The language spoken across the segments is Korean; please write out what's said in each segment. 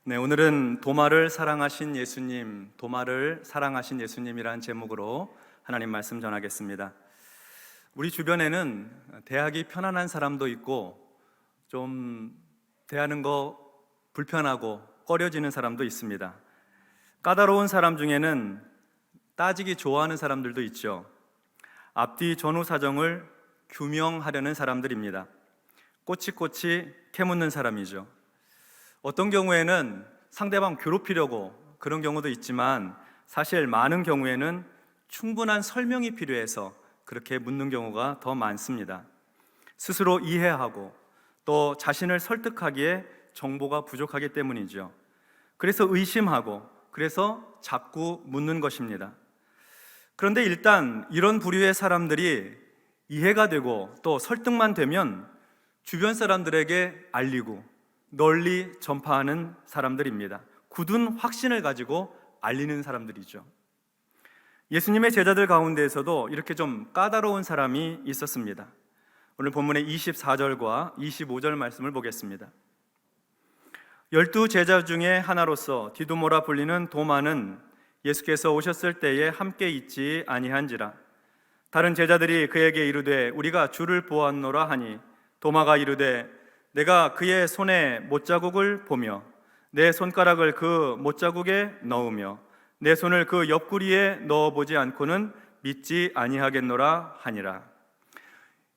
네, 오늘은 도마를 사랑하신 예수님, 도마를 사랑하신 예수님이라는 제목으로 하나님 말씀 전하겠습니다. 우리 주변에는 대하기 편안한 사람도 있고 좀 대하는 거 불편하고 꺼려지는 사람도 있습니다. 까다로운 사람 중에는 따지기 좋아하는 사람들도 있죠. 앞뒤 전후 사정을 규명하려는 사람들입니다. 꼬치꼬치 캐묻는 사람이죠. 어떤 경우에는 상대방 괴롭히려고 그런 경우도 있지만 사실 많은 경우에는 충분한 설명이 필요해서 그렇게 묻는 경우가 더 많습니다. 스스로 이해하고 또 자신을 설득하기에 정보가 부족하기 때문이죠. 그래서 의심하고 그래서 자꾸 묻는 것입니다. 그런데 일단 이런 부류의 사람들이 이해가 되고 또 설득만 되면 주변 사람들에게 알리고 널리 전파하는 사람들입니다. 굳은 확신을 가지고 알리는 사람들이죠. 예수님의 제자들 가운데에서도 이렇게 좀 까다로운 사람이 있었습니다. 오늘 본문의 24절과 25절 말씀을 보겠습니다. 12 제자 중에 하나로서 디두모라 불리는 도마는 예수께서 오셨을 때에 함께 있지 아니한지라. 다른 제자들이 그에게 이르되 우리가 주를 보았노라 하니 도마가 이르되 내가 그의 손에 못자국을 보며 내 손가락을 그 못자국에 넣으며 내 손을 그 옆구리에 넣어보지 않고는 믿지 아니하겠노라 하니라.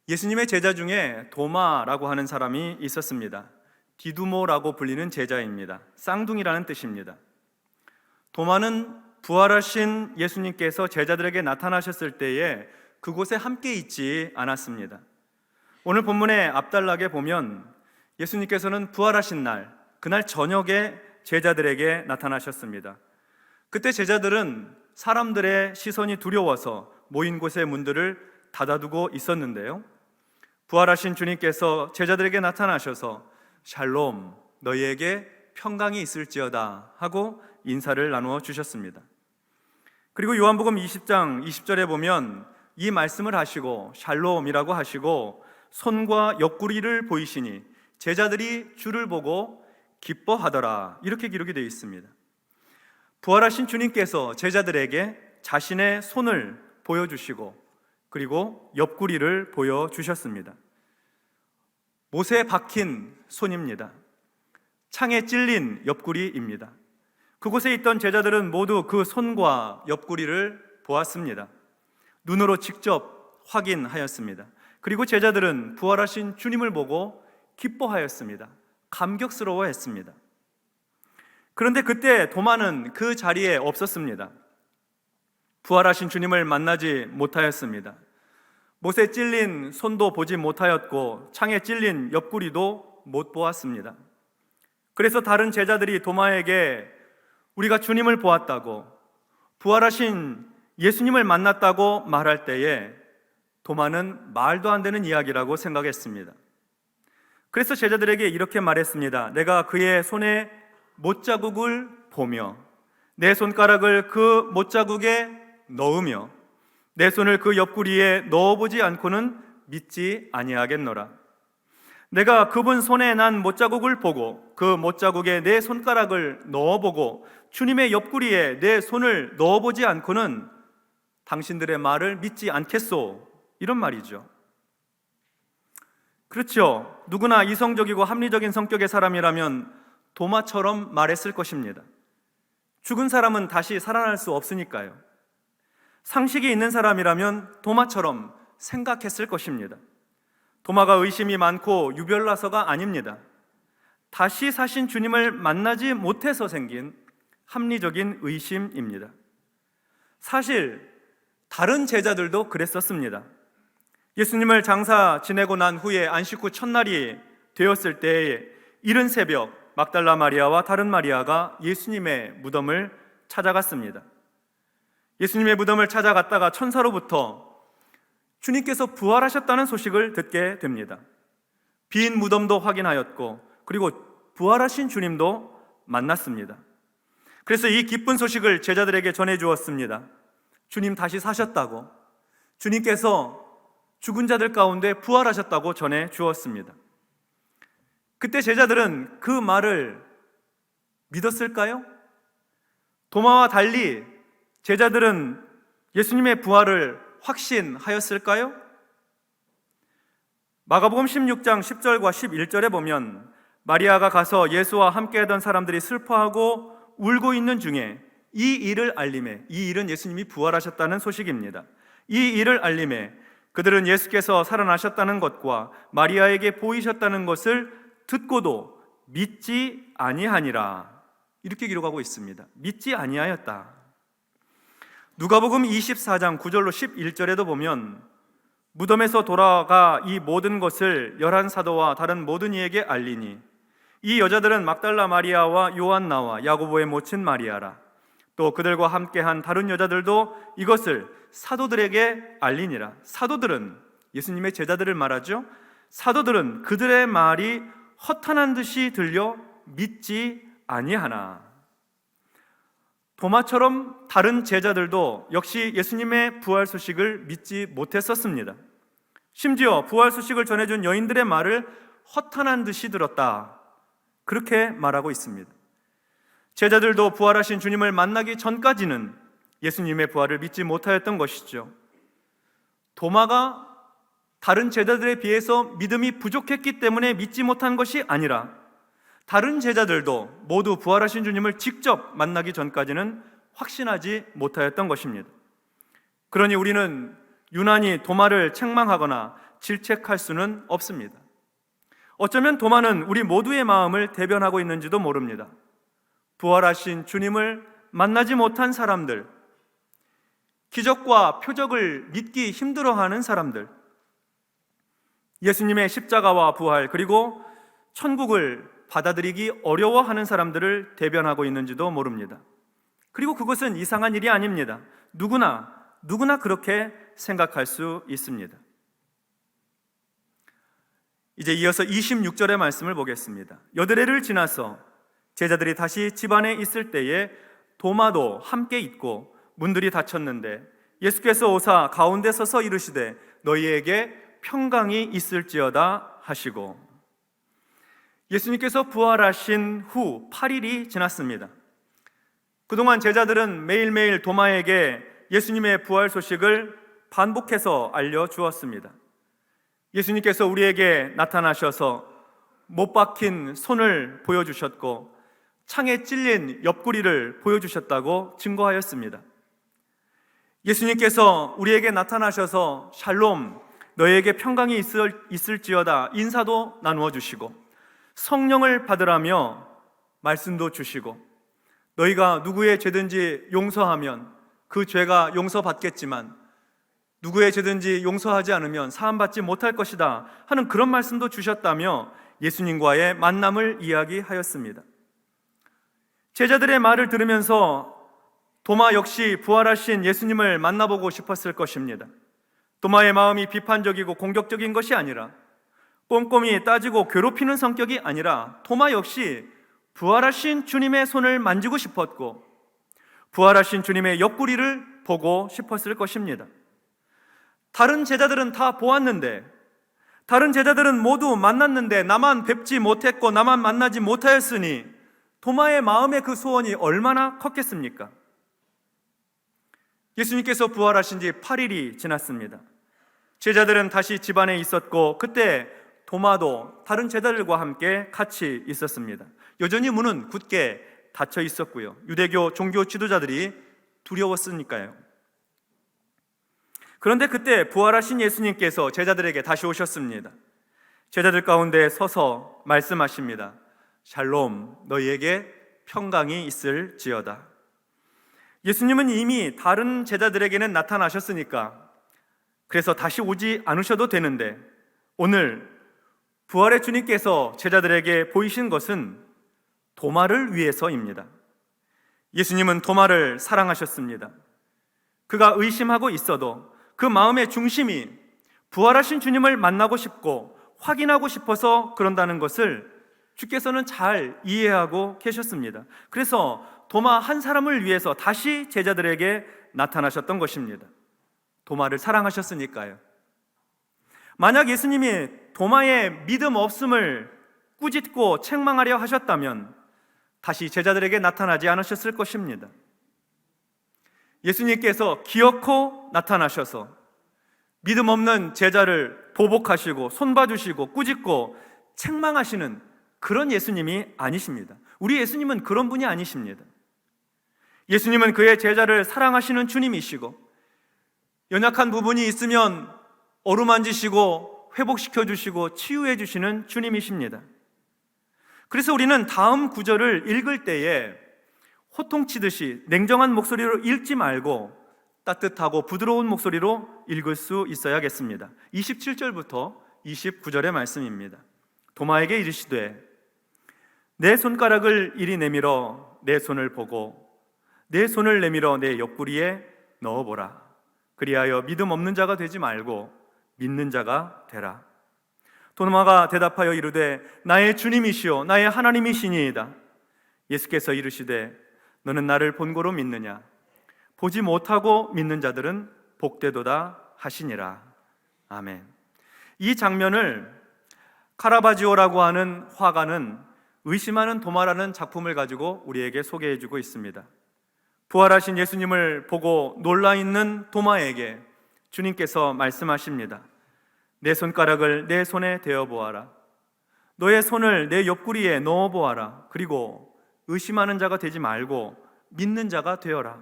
예수님의 제자 중에 도마라고 하는 사람이 있었습니다. 디두모라고 불리는 제자입니다. 쌍둥이라는 뜻입니다. 도마는 부활하신 예수님께서 제자들에게 나타나셨을 때에 그곳에 함께 있지 않았습니다. 오늘 본문의 앞단락에 보면 예수님께서는 부활하신 날, 그날 저녁에 제자들에게 나타나셨습니다. 그때 제자들은 사람들의 시선이 두려워서 모인 곳의 문들을 닫아두고 있었는데요, 부활하신 주님께서 제자들에게 나타나셔서 샬롬, 너희에게 평강이 있을지어다 하고 인사를 나누어 주셨습니다. 그리고 요한복음 20장 20절에 보면 이 말씀을 하시고 샬롬이라고 하시고 손과 옆구리를 보이시니 제자들이 주를 보고 기뻐하더라, 이렇게 기록이 되어 있습니다. 부활하신 주님께서 제자들에게 자신의 손을 보여주시고 그리고 옆구리를 보여주셨습니다. 못에 박힌 손입니다. 창에 찔린 옆구리입니다. 그곳에 있던 제자들은 모두 그 손과 옆구리를 보았습니다. 눈으로 직접 확인하였습니다. 그리고 제자들은 부활하신 주님을 보고 기뻐하였습니다. 감격스러워했습니다. 그런데 그때 도마는 그 자리에 없었습니다. 부활하신 주님을 만나지 못하였습니다. 못에 찔린 손도 보지 못하였고 창에 찔린 옆구리도 못 보았습니다. 그래서 다른 제자들이 도마에게 우리가 주님을 보았다고, 부활하신 예수님을 만났다고 말할 때에 도마는 말도 안 되는 이야기라고 생각했습니다. 그래서 제자들에게 이렇게 말했습니다. 내가 그의 손에 못자국을 보며 내 손가락을 그 못자국에 넣으며 내 손을 그 옆구리에 넣어보지 않고는 믿지 아니하겠노라. 내가 그분 손에 난 못자국을 보고 그 못자국에 내 손가락을 넣어보고 주님의 옆구리에 내 손을 넣어보지 않고는 당신들의 말을 믿지 않겠소, 이런 말이죠. 그렇죠. 누구나 이성적이고 합리적인 성격의 사람이라면 도마처럼 말했을 것입니다. 죽은 사람은 다시 살아날 수 없으니까요. 상식이 있는 사람이라면 도마처럼 생각했을 것입니다. 도마가 의심이 많고 유별나서가 아닙니다. 다시 사신 주님을 만나지 못해서 생긴 합리적인 의심입니다. 사실 다른 제자들도 그랬었습니다. 예수님을 장사 지내고 난 후에 안식 후 첫날이 되었을 때에 이른 새벽 막달라 마리아와 다른 마리아가 예수님의 무덤을 찾아갔습니다. 예수님의 무덤을 찾아갔다가 천사로부터 주님께서 부활하셨다는 소식을 듣게 됩니다. 빈 무덤도 확인하였고 그리고 부활하신 주님도 만났습니다. 그래서 이 기쁜 소식을 제자들에게 전해 주었습니다. 주님 다시 사셨다고, 주님께서 죽은 자들 가운데 부활하셨다고 전해 주었습니다. 그때 제자들은 그 말을 믿었을까요? 도마와 달리 제자들은 예수님의 부활을 확신하였을까요? 마가복음 16장 10절과 11절에 보면 마리아가 가서 예수와 함께하던 사람들이 슬퍼하고 울고 있는 중에 이 일을 알림해, 이 일은 예수님이 부활하셨다는 소식입니다. 이 일을 알림해 그들은 예수께서 살아나셨다는 것과 마리아에게 보이셨다는 것을 듣고도 믿지 아니하니라, 이렇게 기록하고 있습니다. 믿지 아니하였다. 누가복음 24장 9절로 11절에도 보면 무덤에서 돌아가 이 모든 것을 11사도와 다른 모든 이에게 알리니 이 여자들은 막달라 마리아와 요한나와 야고보의 모친 마리아라. 또 그들과 함께한 다른 여자들도 이것을 사도들에게 알리니라. 사도들은 예수님의 제자들을 말하죠. 사도들은 그들의 말이 허탄한 듯이 들려 믿지 아니하나. 도마처럼 다른 제자들도 역시 예수님의 부활 소식을 믿지 못했었습니다. 심지어 부활 소식을 전해준 여인들의 말을 허탄한 듯이 들었다, 그렇게 말하고 있습니다. 제자들도 부활하신 주님을 만나기 전까지는 예수님의 부활을 믿지 못하였던 것이죠. 도마가 다른 제자들에 비해서 믿음이 부족했기 때문에 믿지 못한 것이 아니라 다른 제자들도 모두 부활하신 주님을 직접 만나기 전까지는 확신하지 못하였던 것입니다. 그러니 우리는 유난히 도마를 책망하거나 질책할 수는 없습니다. 어쩌면 도마는 우리 모두의 마음을 대변하고 있는지도 모릅니다. 부활하신 주님을 만나지 못한 사람들, 기적과 표적을 믿기 힘들어하는 사람들, 예수님의 십자가와 부활 그리고 천국을 받아들이기 어려워하는 사람들을 대변하고 있는지도 모릅니다. 그리고 그것은 이상한 일이 아닙니다. 누구나 그렇게 생각할 수 있습니다. 이제 이어서 26절의 말씀을 보겠습니다. 여드레를 지나서 제자들이 다시 집안에 있을 때에 도마도 함께 있고 문들이 닫혔는데 예수께서 오사 가운데 서서 이르시되 너희에게 평강이 있을지어다 하시고, 예수님께서 부활하신 후 8일이 지났습니다. 그동안 제자들은 매일매일 도마에게 예수님의 부활 소식을 반복해서 알려주었습니다. 예수님께서 우리에게 나타나셔서 못 박힌 손을 보여주셨고 창에 찔린 옆구리를 보여주셨다고 증거하였습니다. 예수님께서 우리에게 나타나셔서 샬롬, 너희에게 평강이 있을지어다 인사도 나누어 주시고 성령을 받으라며 말씀도 주시고 너희가 누구의 죄든지 용서하면 그 죄가 용서받겠지만 누구의 죄든지 용서하지 않으면 사함받지 못할 것이다 하는 그런 말씀도 주셨다며 예수님과의 만남을 이야기하였습니다. 제자들의 말을 들으면서 도마 역시 부활하신 예수님을 만나보고 싶었을 것입니다. 도마의 마음이 비판적이고 공격적인 것이 아니라 꼼꼼히 따지고 괴롭히는 성격이 아니라 도마 역시 부활하신 주님의 손을 만지고 싶었고 부활하신 주님의 옆구리를 보고 싶었을 것입니다. 다른 제자들은 다 보았는데, 다른 제자들은 모두 만났는데 나만 뵙지 못했고 나만 만나지 못하였으니 도마의 마음의 그 소원이 얼마나 컸겠습니까? 예수님께서 부활하신 지 8일이 지났습니다. 제자들은 다시 집안에 있었고 그때 도마도 다른 제자들과 함께 같이 있었습니다. 여전히 문은 굳게 닫혀 있었고요. 유대교 종교 지도자들이 두려웠으니까요. 그런데 그때 부활하신 예수님께서 제자들에게 다시 오셨습니다. 제자들 가운데 서서 말씀하십니다. 샬롬, 너희에게 평강이 있을지어다. 예수님은 이미 다른 제자들에게는 나타나셨으니까 그래서 다시 오지 않으셔도 되는데 오늘 부활의 주님께서 제자들에게 보이신 것은 도마를 위해서입니다. 예수님은 도마를 사랑하셨습니다. 그가 의심하고 있어도 그 마음의 중심이 부활하신 주님을 만나고 싶고 확인하고 싶어서 그런다는 것을 주께서는 잘 이해하고 계셨습니다. 그래서 도마 한 사람을 위해서 다시 제자들에게 나타나셨던 것입니다. 도마를 사랑하셨으니까요. 만약 예수님이 도마의 믿음 없음을 꾸짖고 책망하려 하셨다면 다시 제자들에게 나타나지 않으셨을 것입니다. 예수님께서 기어코 나타나셔서 믿음 없는 제자를 보복하시고 손봐주시고 꾸짖고 책망하시는 그런 예수님이 아니십니다. 우리 예수님은 그런 분이 아니십니다. 예수님은 그의 제자를 사랑하시는 주님이시고, 연약한 부분이 있으면 어루만지시고 회복시켜 주시고 치유해 주시는 주님이십니다. 그래서 우리는 다음 구절을 읽을 때에 호통치듯이 냉정한 목소리로 읽지 말고 따뜻하고 부드러운 목소리로 읽을 수 있어야겠습니다. 27절부터 29절의 말씀입니다. 도마에게 이르시되 내 손가락을 이리 내밀어 내 손을 보고 내 손을 내밀어 내 옆구리에 넣어보라. 그리하여 믿음 없는 자가 되지 말고 믿는 자가 되라. 도마가 대답하여 이르되 나의 주님이시오 나의 하나님이시니이다. 예수께서 이르시되 너는 나를 본고로 믿느냐? 보지 못하고 믿는 자들은 복되도다 하시니라. 아멘. 이 장면을 카라바지오라고 하는 화가는 의심하는 도마라는 작품을 가지고 우리에게 소개해주고 있습니다. 부활하신 예수님을 보고 놀라있는 도마에게 주님께서 말씀하십니다. 내 손가락을 내 손에 대어보아라. 너의 손을 내 옆구리에 넣어보아라. 그리고 의심하는 자가 되지 말고 믿는 자가 되어라.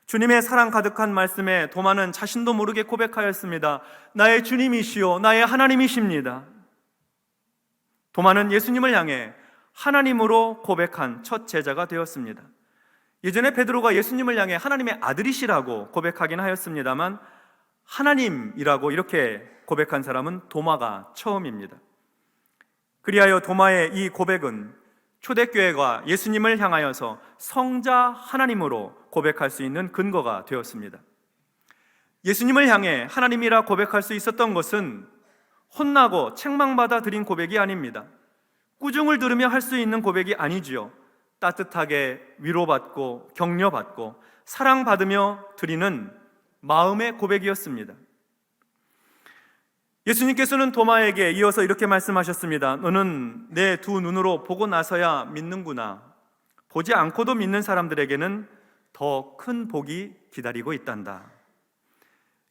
주님의 사랑 가득한 말씀에 도마는 자신도 모르게 고백하였습니다. 나의 주님이시오 나의 하나님이십니다. 도마는 예수님을 향해 하나님으로 고백한 첫 제자가 되었습니다. 예전에 베드로가 예수님을 향해 하나님의 아들이시라고 고백하긴 하였습니다만 하나님이라고 이렇게 고백한 사람은 도마가 처음입니다. 그리하여 도마의 이 고백은 초대교회가 예수님을 향하여서 성자 하나님으로 고백할 수 있는 근거가 되었습니다. 예수님을 향해 하나님이라 고백할 수 있었던 것은 혼나고 책망받아 드린 고백이 아닙니다. 꾸중을 들으며 할 수 있는 고백이 아니지요. 따뜻하게 위로받고 격려받고 사랑받으며 드리는 마음의 고백이었습니다. 예수님께서는 도마에게 이어서 이렇게 말씀하셨습니다. 너는 내 두 눈으로 보고 나서야 믿는구나. 보지 않고도 믿는 사람들에게는 더 큰 복이 기다리고 있단다.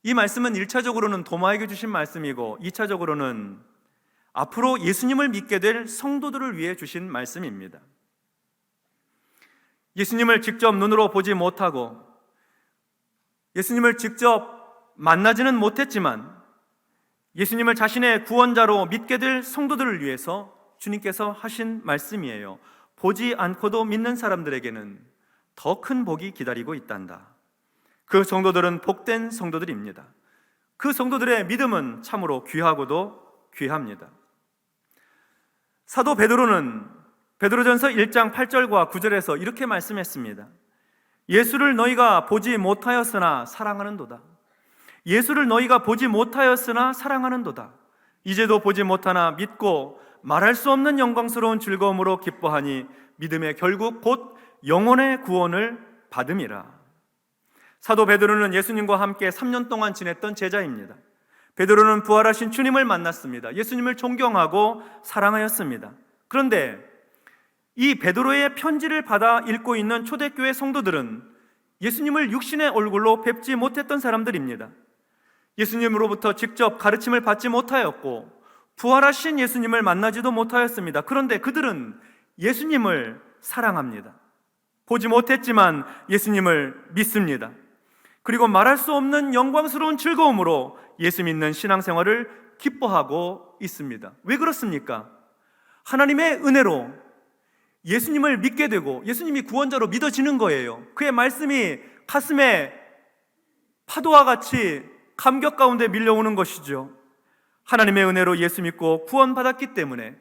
이 말씀은 1차적으로는 도마에게 주신 말씀이고 2차적으로는 앞으로 예수님을 믿게 될 성도들을 위해 주신 말씀입니다. 예수님을 직접 눈으로 보지 못하고 예수님을 직접 만나지는 못했지만 예수님을 자신의 구원자로 믿게 될 성도들을 위해서 주님께서 하신 말씀이에요. 보지 않고도 믿는 사람들에게는 더 큰 복이 기다리고 있단다. 그 성도들은 복된 성도들입니다. 그 성도들의 믿음은 참으로 귀하고도 귀합니다. 사도 베드로는 베드로전서 1장 8절과 9절에서 이렇게 말씀했습니다. 예수를 너희가 보지 못하였으나 사랑하는도다. 예수를 너희가 보지 못하였으나 사랑하는도다. 이제도 보지 못하나 믿고 말할 수 없는 영광스러운 즐거움으로 기뻐하니 믿음의 결국 곧 영혼의 구원을 받음이라. 사도 베드로는 예수님과 함께 3년 동안 지냈던 제자입니다. 베드로는 부활하신 주님을 만났습니다. 예수님을 존경하고 사랑하였습니다. 그런데 이 베드로의 편지를 받아 읽고 있는 초대교회 성도들은 예수님을 육신의 얼굴로 뵙지 못했던 사람들입니다. 예수님으로부터 직접 가르침을 받지 못하였고 부활하신 예수님을 만나지도 못하였습니다. 그런데 그들은 예수님을 사랑합니다. 보지 못했지만 예수님을 믿습니다. 그리고 말할 수 없는 영광스러운 즐거움으로 예수 믿는 신앙생활을 기뻐하고 있습니다. 왜 그렇습니까? 하나님의 은혜로 예수님을 믿게 되고 예수님이 구원자로 믿어지는 거예요. 그의 말씀이 가슴에 파도와 같이 감격 가운데 밀려오는 것이죠. 하나님의 은혜로 예수 믿고 구원받았기 때문에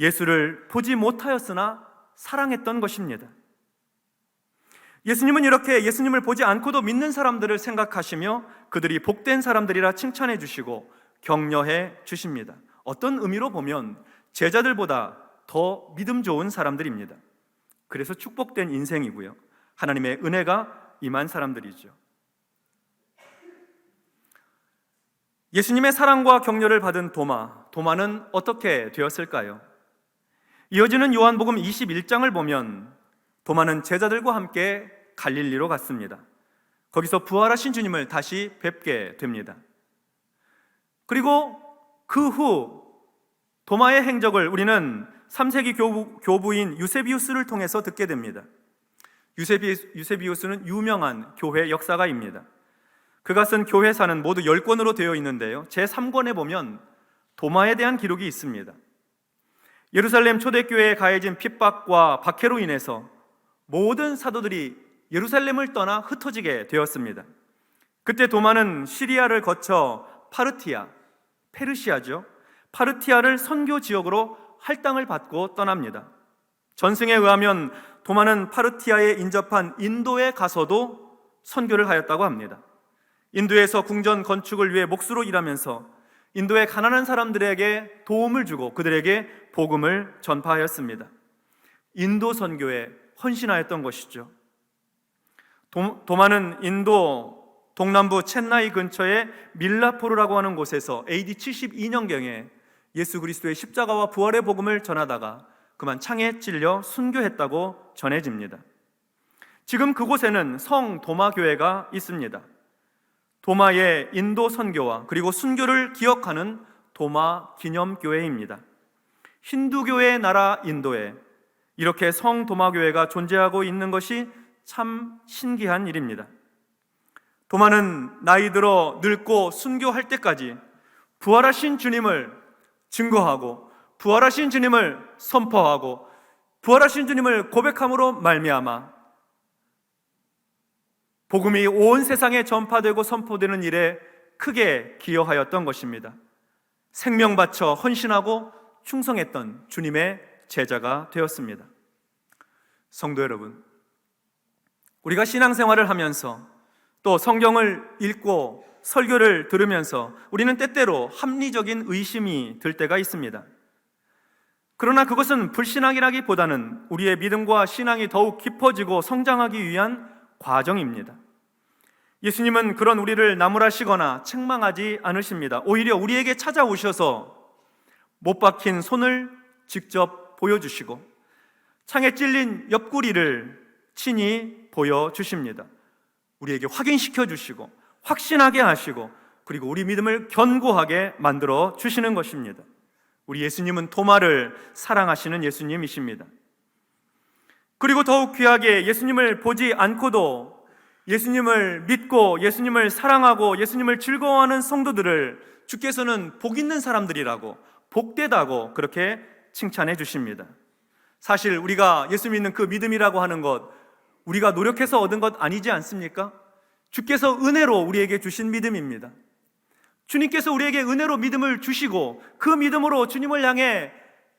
예수를 보지 못하였으나 사랑했던 것입니다. 예수님은 이렇게 예수님을 보지 않고도 믿는 사람들을 생각하시며 그들이 복된 사람들이라 칭찬해 주시고 격려해 주십니다. 어떤 의미로 보면 제자들보다 더 믿음 좋은 사람들입니다. 그래서 축복된 인생이고요. 하나님의 은혜가 임한 사람들이죠. 예수님의 사랑과 격려를 받은 도마는 어떻게 되었을까요? 이어지는 요한복음 21장을 보면 도마는 제자들과 함께 갈릴리로 갔습니다. 거기서 부활하신 주님을 다시 뵙게 됩니다. 그리고 그 후 도마의 행적을 우리는 3세기 교부인 유세비우스를 통해서 듣게 됩니다. 유세비우스는 유명한 교회 역사가입니다. 그가 쓴 교회사는 모두 10권으로 되어 있는데요, 제3권에 보면 도마에 대한 기록이 있습니다. 예루살렘 초대교회에 가해진 핍박과 박해로 인해서 모든 사도들이 예루살렘을 떠나 흩어지게 되었습니다. 그때 도마는 시리아를 거쳐 페르시아죠. 파르티아를 선교 지역으로 할당을 받고 떠납니다. 전승에 의하면 도마는 파르티아에 인접한 인도에 가서도 선교를 하였다고 합니다. 인도에서 궁전 건축을 위해 몫으로 일하면서 인도의 가난한 사람들에게 도움을 주고 그들에게 복음을 전파하였습니다. 인도 선교에 헌신하였던 것이죠. 도마는 인도 동남부 첸나이 근처의 밀라포르라고 하는 곳에서 AD 72년경에 예수 그리스도의 십자가와 부활의 복음을 전하다가 그만 창에 찔려 순교했다고 전해집니다. 지금 그곳에는 성 도마교회가 있습니다. 도마의 인도 선교와 그리고 순교를 기억하는 도마 기념교회입니다. 힌두교의 나라 인도에 이렇게 성 도마교회가 존재하고 있는 것이 참 신기한 일입니다. 도마는 나이 들어 늙고 순교할 때까지 부활하신 주님을 증거하고 부활하신 주님을 선포하고 부활하신 주님을 고백함으로 말미암아 복음이 온 세상에 전파되고 선포되는 일에 크게 기여하였던 것입니다. 생명 바쳐 헌신하고 충성했던 주님의 제자가 되었습니다. 성도 여러분, 우리가 신앙생활을 하면서 또 성경을 읽고 설교를 들으면서 우리는 때때로 합리적인 의심이 들 때가 있습니다. 그러나 그것은 불신앙이라기보다는 우리의 믿음과 신앙이 더욱 깊어지고 성장하기 위한 과정입니다. 예수님은 그런 우리를 나무라시거나 책망하지 않으십니다. 오히려 우리에게 찾아오셔서 못 박힌 손을 직접 보여주시고 창에 찔린 옆구리를 친히 보여주십니다. 우리에게 확인시켜 주시고 확신하게 하시고 그리고 우리 믿음을 견고하게 만들어 주시는 것입니다. 우리 예수님은 도마를 사랑하시는 예수님이십니다. 그리고 더욱 귀하게 예수님을 보지 않고도 예수님을 믿고 예수님을 사랑하고 예수님을 즐거워하는 성도들을 주께서는 복 있는 사람들이라고, 복되다고 그렇게 칭찬해 주십니다. 사실 우리가 예수 믿는 그 믿음이라고 하는 것, 우리가 노력해서 얻은 것 아니지 않습니까? 주께서 은혜로 우리에게 주신 믿음입니다. 주님께서 우리에게 은혜로 믿음을 주시고 그 믿음으로 주님을 향해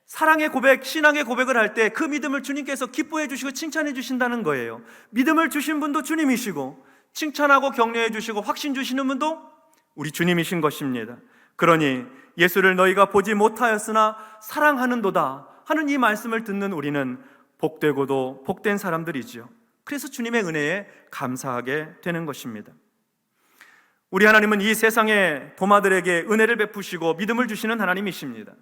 사랑의 고백, 신앙의 고백을 할 때 그 믿음을 주님께서 기뻐해 주시고 칭찬해 주신다는 거예요. 믿음을 주신 분도 주님이시고 칭찬하고 격려해 주시고 확신 주시는 분도 우리 주님이신 것입니다. 그러니 예수를 너희가 보지 못하였으나 사랑하는도다 하는 이 말씀을 듣는 우리는 복되고도 복된 사람들이지요. 그래서 주님의 은혜에 감사하게 되는 것입니다. 우리 하나님은 이 세상의 도마들에게 은혜를 베푸시고 믿음을 주시는 하나님이십니다.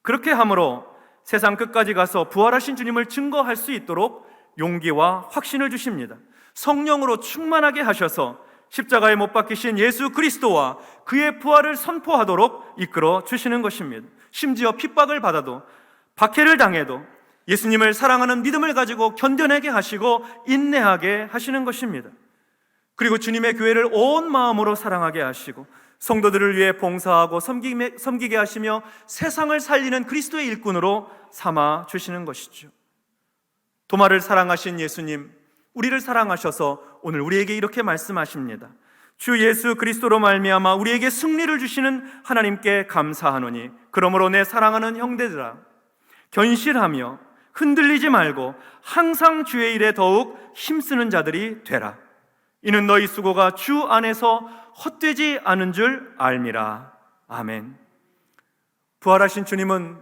그렇게 함으로 세상 끝까지 가서 부활하신 주님을 증거할 수 있도록 용기와 확신을 주십니다. 성령으로 충만하게 하셔서 십자가에 못 박히신 예수 그리스도와 그의 부활을 선포하도록 이끌어 주시는 것입니다. 심지어 핍박을 받아도 박해를 당해도 예수님을 사랑하는 믿음을 가지고 견뎌내게 하시고 인내하게 하시는 것입니다. 그리고 주님의 교회를 온 마음으로 사랑하게 하시고 성도들을 위해 봉사하고 섬기게 하시며 세상을 살리는 그리스도의 일꾼으로 삼아 주시는 것이죠. 도마를 사랑하신 예수님, 우리를 사랑하셔서 오늘 우리에게 이렇게 말씀하십니다. 주 예수 그리스도로 말미암아 우리에게 승리를 주시는 하나님께 감사하노니 그러므로 내 사랑하는 형제들아 견실하며 흔들리지 말고 항상 주의 일에 더욱 힘쓰는 자들이 되라. 이는 너희 수고가 주 안에서 헛되지 않은 줄 알미라. 아멘. 부활하신 주님은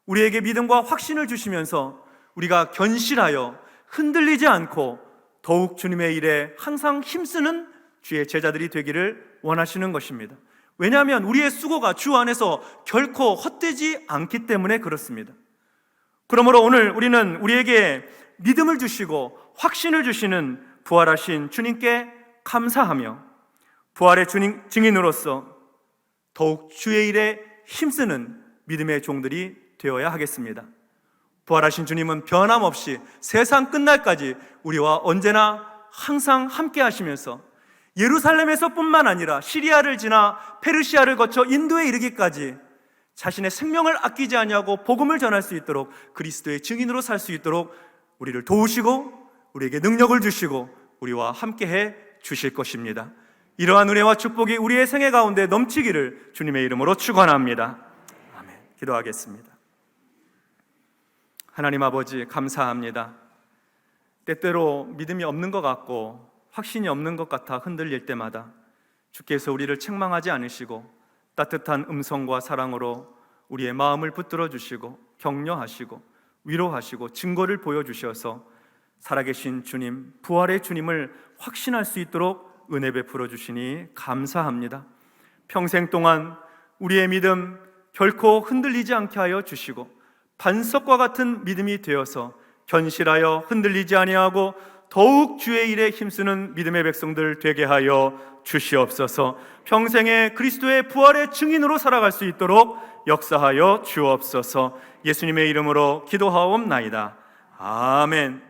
우리에게 믿음과 확신을 주시면서 우리가 견실하여 흔들리지 않고 더욱 주님의 일에 항상 힘쓰는 주의 제자들이 되기를 원하시는 것입니다. 왜냐하면 우리의 수고가 주 안에서 결코 헛되지 않기 때문에 그렇습니다. 그러므로 오늘 우리는 우리에게 믿음을 주시고 확신을 주시는 부활하신 주님께 감사하며 부활의 증인으로서 더욱 주의 일에 힘쓰는 믿음의 종들이 되어야 하겠습니다. 부활하신 주님은 변함없이 세상 끝날까지 우리와 언제나 항상 함께 하시면서 예루살렘에서 뿐만 아니라 시리아를 지나 페르시아를 거쳐 인도에 이르기까지 자신의 생명을 아끼지 아니하고 복음을 전할 수 있도록 그리스도의 증인으로 살 수 있도록 우리를 도우시고 우리에게 능력을 주시고 우리와 함께해 주실 것입니다. 이러한 은혜와 축복이 우리의 생애 가운데 넘치기를 주님의 이름으로 축원합니다. 아멘. 기도하겠습니다. 하나님 아버지, 감사합니다. 때때로 믿음이 없는 것 같고 확신이 없는 것 같아 흔들릴 때마다 주께서 우리를 책망하지 않으시고 따뜻한 음성과 사랑으로 우리의 마음을 붙들어 주시고 격려하시고 위로하시고 증거를 보여주셔서 살아계신 주님, 부활의 주님을 확신할 수 있도록 은혜 베풀어 주시니 감사합니다. 평생 동안 우리의 믿음 결코 흔들리지 않게 하여 주시고 반석과 같은 믿음이 되어서 견실하여 흔들리지 아니하고 더욱 주의 일에 힘쓰는 믿음의 백성들 되게 하여 주시옵소서. 평생에 그리스도의 부활의 증인으로 살아갈 수 있도록 역사하여 주옵소서. 예수님의 이름으로 기도하옵나이다. 아멘.